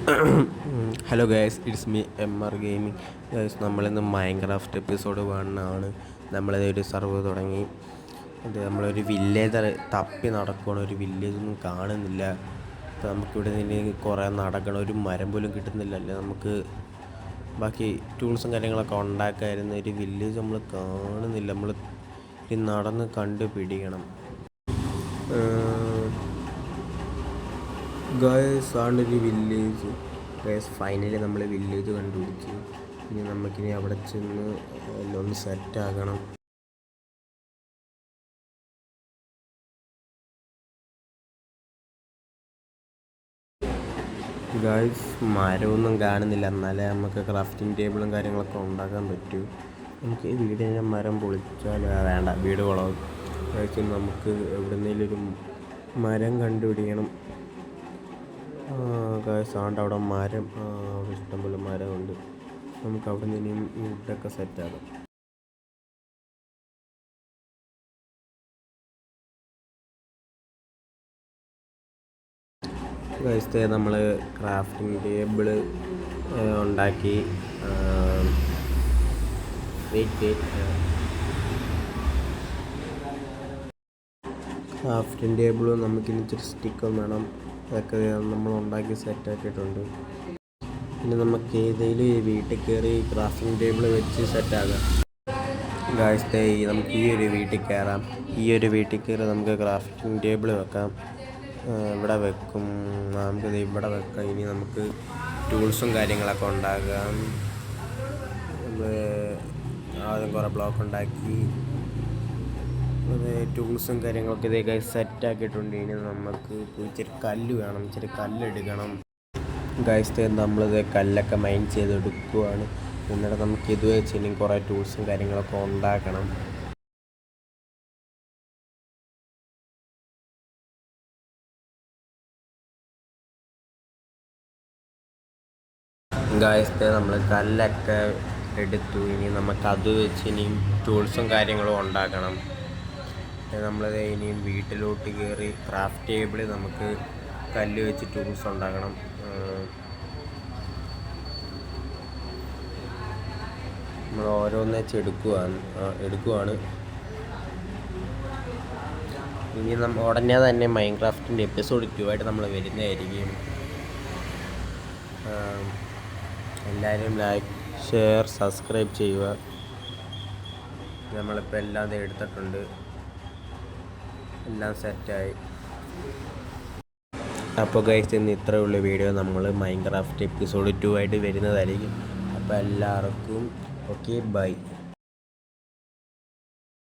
Hello guys, it's me MR gaming. Guys, നമ്മളിന്ന് Minecraft episode 1 ആണ്. നമ്മളതൊരു server തുടങ്ങി. അത് നമ്മളൊരു വില്ലേജ് തപ്പി നടക്കുകയാണ്. ഒരു വില്ലേജൊന്നും കാണുന്നില്ല. അപ്പോൾ നമുക്കിവിടെ നിന്ന് കുറേ നടക്കണം. ഒരു മരം പോലും കിട്ടുന്നില്ലല്ലേ. നമുക്ക് ബാക്കി ടൂൾസും കാര്യങ്ങളൊക്കെ ഉണ്ടാക്കാമായിരുന്നു. ഒരു വില്ലേജ് നമ്മൾ കാണുന്നില്ല. നമ്മൾ നടന്ന് കണ്ടുപിടിക്കണം. ഗൈസ്, ആണ്ടൊരു വില്ലേജ്. ഗൈസ്, ഫൈനലി നമ്മൾ വില്ലേജ് കണ്ടുപിടിച്ചു. ഇനി നമുക്കിനി അവിടെ ചെന്ന് എല്ലാം ഒന്ന് സെറ്റാക്കണം. ഗൈസ്, മരമൊന്നും കാണുന്നില്ല. എന്നാലേ നമുക്ക് ക്രാഫ്റ്റിംഗ് ടേബിളും കാര്യങ്ങളൊക്കെ ഉണ്ടാക്കാൻ പറ്റൂ. നമുക്ക് ഈ വീടിൻ്റെ മരം പൊളിച്ചാൽ വേണ്ട, വീട് കുളവും. ഗൈസ്, നമുക്ക് എവിടെന്നെങ്കിലും ഒരു മരം കണ്ടുപിടിക്കണം. ഗൈസ്, അവിടെ മരം, അവിടെ ഇഷ്ടംപോലെ മരമുണ്ട്. നമുക്ക് അവിടെ നിന്ന് ഇനിയും വുഡൊക്കെ സെറ്റാക്കാം. ഗൈസ്, നമ്മൾ ക്രാഫ്റ്റിംഗ് ടേബിള് ഉണ്ടാക്കി. ക്രാഫ്റ്റിംഗ് ടേബിളും നമുക്കിനി ഇച്ചിരി സ്റ്റിക്കും വേണം. അതൊക്കെ നമ്മൾ ഉണ്ടാക്കി സെറ്റാക്കിയിട്ടുണ്ട്. പിന്നെ നമുക്ക് ഏതെങ്കിലും വീട്ടിൽ കയറി ക്രാഫ്റ്റിംഗ് ടേബിൾ വെച്ച് സെറ്റാകാം. ഗൈസ്, നമുക്ക് ഈ ഒരു വീട്ടിൽ കയറാം. ഈ ഒരു വീട്ടിൽ കയറി നമുക്ക് ക്രാഫ്റ്റിംഗ് ടേബിൾ വെക്കാം. ഇവിടെ വെക്കും, നമുക്കിത് ഇവിടെ വെക്കാം. ഇനി നമുക്ക് ടൂൾസും കാര്യങ്ങളൊക്കെ ഉണ്ടാകാം. ആദ്യം കുറേ ബ്ലോക്ക് ഉണ്ടാക്കി ടൂൾസും കാര്യങ്ങളൊക്കെ ഇതൊക്കെ സെറ്റാക്കിയിട്ടുണ്ട്. ഇനി നമുക്ക് ഇച്ചിരി കല്ല് വേണം, ഇച്ചിരി കല്ലെടുക്കണം. ഗൈസ്, നമ്മളിത് കല്ലൊക്കെ മൈൻ ചെയ്തെടുക്കുവാണ്. എന്നിട്ട് നമുക്ക് ഇത് വെച്ച് ഇനി കുറേ ടൂൾസും കാര്യങ്ങളൊക്കെ ഉണ്ടാക്കണം. ഗൈസ്, നമ്മൾ കല്ലൊക്കെ എടുത്തു. ഇനി നമുക്കത് വെച്ച് ഇനിയും ടൂൾസും കാര്യങ്ങളും ഉണ്ടാക്കണം. നമ്മളത് ഇനിയും വീട്ടിലോട്ട് കയറി ക്രാഫ്റ്റ് ടേബിൾ നമുക്ക് കല്ല് വെച്ച് ടൂൾസ് ഉണ്ടാക്കണം. നമ്മൾ ഓരോന്ന് വെച്ച് എടുക്കുവാണ്. ഇനി ഉടനെ തന്നെ മൈൻക്രാഫ്റ്റിൻ്റെ എപ്പിസോഡ് 2 ആയിട്ട് നമ്മൾ വരുന്നതായിരിക്കും. എല്ലാവരും ലൈക്ക്, ഷെയർ, സബ്സ്ക്രൈബ് ചെയ്യുക. നമ്മളിപ്പോൾ എല്ലാം എടുത്തിട്ടുണ്ട്, എല്ലാം സെറ്റായി. അപ്പോൾ ഗൈസ്, ഇന്ന് ഇത്രയുള്ള വീഡിയോ. നമ്മൾ മൈൻക്രാഫ്റ്റ് എപ്പിസോഡ് 2 ആയിട്ട് വരുന്നതായിരിക്കും. അപ്പോൾ എല്ലാവർക്കും ഓക്കെ, ബൈ.